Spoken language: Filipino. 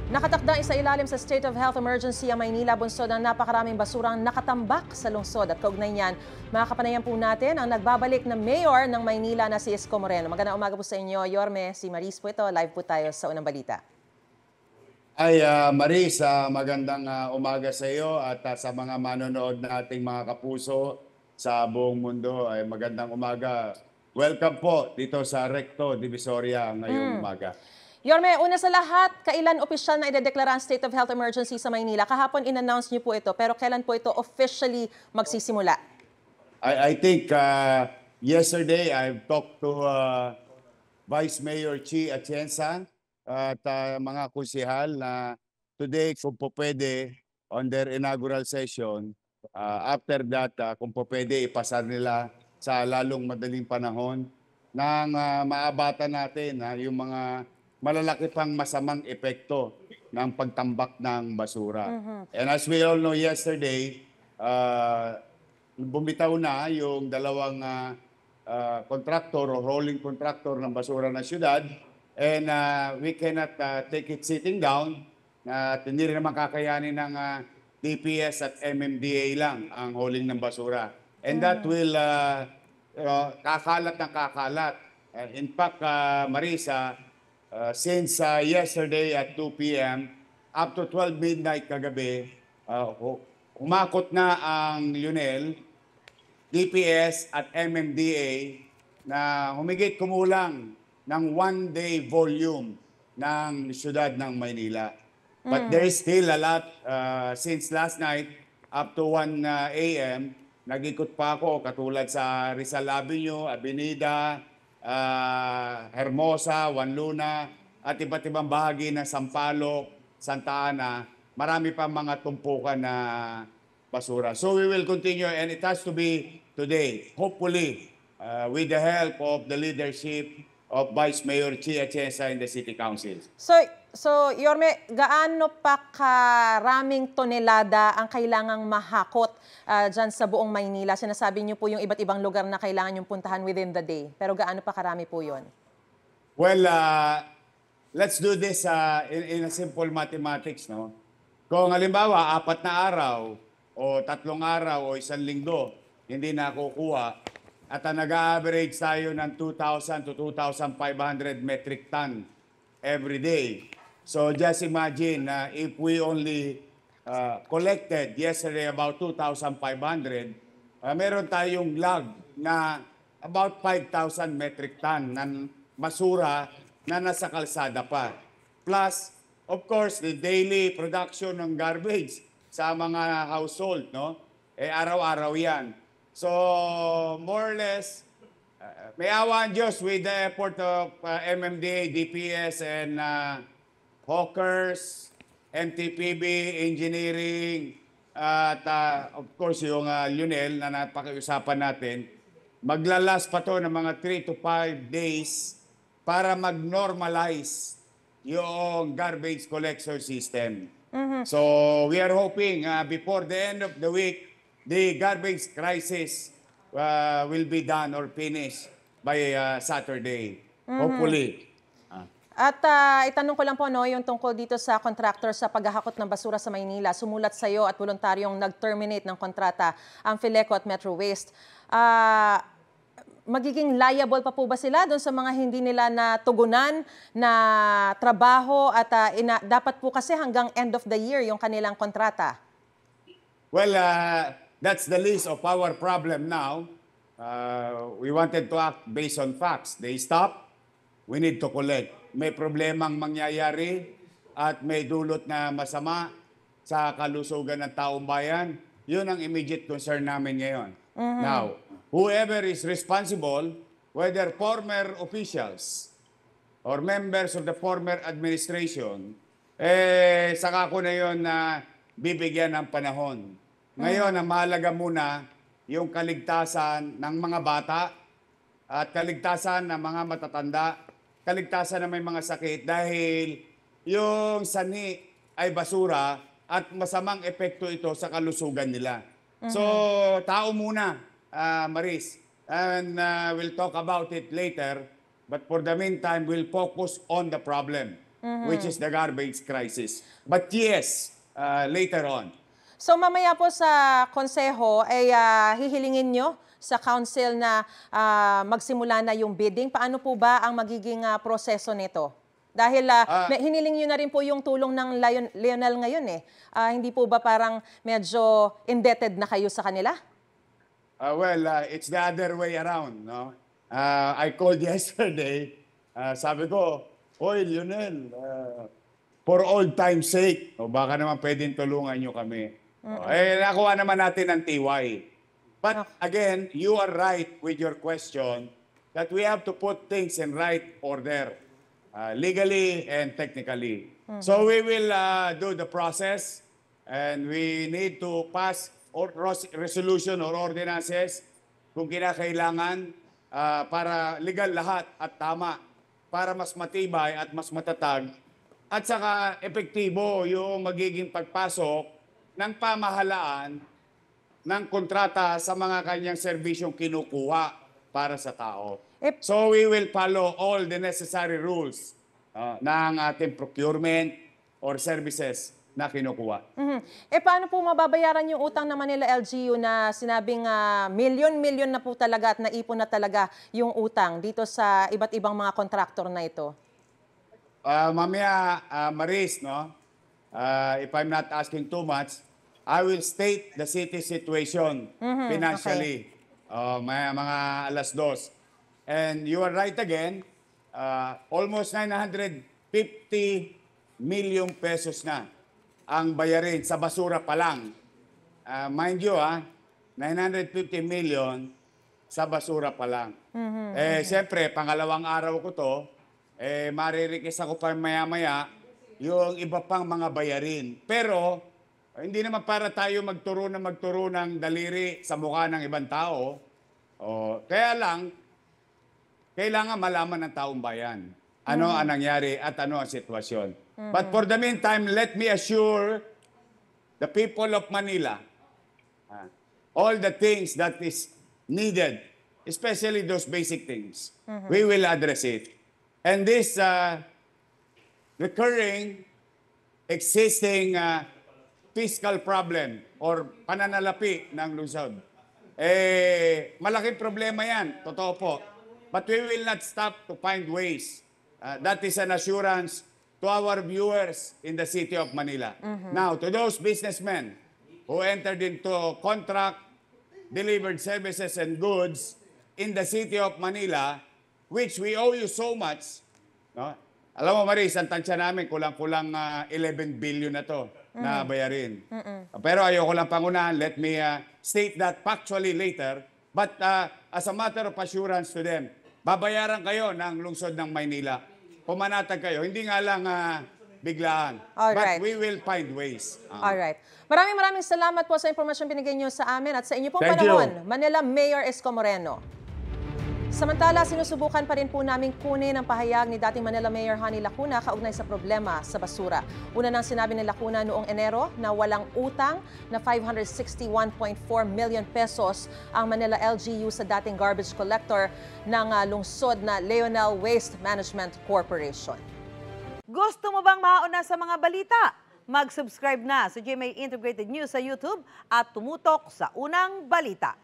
Nakatakda isailalim sa state of health emergency ang Maynila bunsod ng napakaraming basurang nakatambak sa lungsod. At kaugnay niyan, makakapanayan po natin ang nagbabalik na mayor ng Maynila na si Isko Moreno. Magandang umaga po sa inyo, Yorme. Si Maris po ito. Live po tayo sa unang balita. Maris, magandang umaga sa iyo at sa mga manonood nating mga kapuso sa buong mundo. Ay magandang umaga. Welcome po dito sa Recto Divisoria ngayong umaga. Yorme, una sa lahat, kailan opisyal na idedeklara ang state of health emergency sa Maynila? Kahapon in-announce niyo po ito, pero kailan po ito officially magsisimula? I think yesterday I've talked to Vice Mayor Chi Atienza at mga kusihal na today kung po pwede on their inaugural session, after that kung po pwede ipasar nila sa lalong madaling panahon nang maabatan natin yung mga malalaki pang masamang epekto ng pagtambak ng basura. And as we all know yesterday, bumitaw na yung dalawang contractor o rolling contractor ng basura ng syudad, and we cannot take it sitting down at hindi rin naman kakayanin ng DPS at MMDA lang ang hauling ng basura. And that will kakalat ng kakalat. In fact, Marisa, since yesterday at 2 p.m. up to 12 midnight kagabi, umakot na ang Lunel, DPS at MMDA na humigit kumulang ng one-day volume ng siyudad ng Maynila. But there is still a lot since last night up to 1 a.m. Nag-ikot pa ako katulad sa Rizal Avenue, Avenida, Hermosa, Juan Luna, at iba't ibang bahagi ng Sampaloc, Santa Ana. Marami pa mga tumpukan na basura. So we will continue, and it has to be today, hopefully, with the help of the leadership of Vice Mayor Chi Atienza in the City Council. So Yorme, gaano pa karaming tonelada ang kailangang mahakot dyan sa buong Maynila? Sinasabi niyo po yung iba't ibang lugar na kailangan yung puntahan within the day. Pero gaano pa karami po yun? Well, let's do this in a simple mathematics, no? Kung halimbawa, 4 na araw o 3 araw o 1 linggo, hindi nakukuha, at nag-average tayo ng 2,000 to 2,500 metric ton every day. So just imagine if we only collected yesterday about 2,500, meron tayong lag na about 5,000 metric ton ng basura na nasa kalsada pa. Plus, of course, the daily production ng garbage sa mga household, no? Araw-araw yan. So, more or less, may awa ang Diyos with the effort of MMDA, DPS, and hawkers, MTPB, engineering, at of course yung Lunel na napakiusapan natin. Maglalas pa to ng mga 3 to 5 days para mag-normalize yung garbage collection system. So we are hoping before the end of the week, the garbage crisis will be done or finished by Saturday, hopefully. At itanong ko lang po, no, yung tungkol dito sa contractor sa paghahakot ng basura sa Maynila. Sumulat sa iyo at voluntaryong nag-terminate ng kontrata ang Fileco at Metro Waste. Magiging liable pa po ba sila doon sa mga hindi nila natugunan na trabaho at dapat po kasi hanggang end of the year yung kanilang kontrata? Well, that's the least of our problem now. We wanted to act based on facts. They stop, we need to collect. May problemang mangyayari at may dulot na masama sa kalusugan ng taong bayan. Yun ang immediate concern namin ngayon. Now, whoever is responsible, whether former officials or members of the former administration, saka ko na yun na bibigyan ng panahon. Ngayon, ang mahalaga muna yung kaligtasan ng mga bata at kaligtasan ng mga matatanda, kaligtasan na may mga sakit dahil yung sani ay basura at masamang epekto ito sa kalusugan nila. So, tao muna, Maris, and we'll talk about it later. But for the meantime, we'll focus on the problem. which is the garbage crisis. But yes, later on. So mamaya po sa konseho ay hihilingin nyo sa council na magsimula na yung bidding. Paano po ba ang magiging proseso nito? Dahil hiniling nyo na rin po yung tulong ng Leonel ngayon eh. Hindi po ba parang medyo indebted na kayo sa kanila? It's the other way around. No? I called yesterday. Sabi ko, Oy, Leonel, for old time's sake, baka naman pwedeng tulungan nyo kami. Nakuha naman natin ang TY. But again, you are right with your question that we have to put things in right order, legally and technically. So we will do the process, and we need to pass resolution or ordinances kung kinakailangan para legal lahat at tama, para mas matibay at mas matatag, at saka epektibo yung magiging pagpasok ng pamahalaan ng kontrata sa mga kanyang serbisyong kinukuha para sa tao. So we will follow all the necessary rules ng ating procurement or services na kinukuha. Paano po mababayaran yung utang ng Manila LGU na sinabing milyon-milyon na po talaga at naipon na talaga yung utang dito sa iba't ibang mga kontraktor na ito? Mamaya, Maris, no? If I'm not asking too much, I will state the city situation financially. May mga 2:00. And you are right again, almost 950 million pesos na ang bayarin sa basura pa lang. Mind you, 950 million sa basura pa lang. Siyempre, pangalawang araw ko to, maririkis ako pa maya-maya yung iba pang mga bayarin. Pero, hindi naman para tayo magturo ng daliri sa mukha ng ibang tao. Kaya lang, kailangan malaman ng taong bayan ano ang nangyari at ano ang sitwasyon. But for the meantime, let me assure the people of Manila all the things that is needed, especially those basic things. We will address it. And this recurring, existing fiscal problem or pananalapi ng lungsod. Malaking problema yan, totoo po. But we will not stop to find ways. That is an assurance to our viewers in the city of Manila. Now, to those businessmen who entered into contract, delivered services and goods in the city of Manila, which we owe you so much, no? Alam mo, Maris, ang tansya namin, kulang-kulang 11 billion na to na bayarin. Pero ayoko lang pangunahan. Let me state that factually later. But as a matter of assurance to them, babayaran kayo ng lungsod ng Maynila. Pumanatag kayo. Hindi nga lang biglaan. But we will find ways. Alright. Maraming salamat po sa impormasyon binigay niyo sa amin at sa inyo pong panahon. Manila Mayor Isko Moreno. Samantala, sinusubukan pa rin po namin kunin ang pahayag ni dating Manila Mayor Honey Lacuna kaugnay sa problema sa basura. Una nang sinabi ni Lacuna noong Enero na walang utang na 561.4 million pesos ang Manila LGU sa dating garbage collector ng lungsod na Leonel Waste Management Corporation. Gusto mo bang mauna sa mga balita? Mag-subscribe na sa GMA Integrated News sa YouTube at tumutok sa unang balita.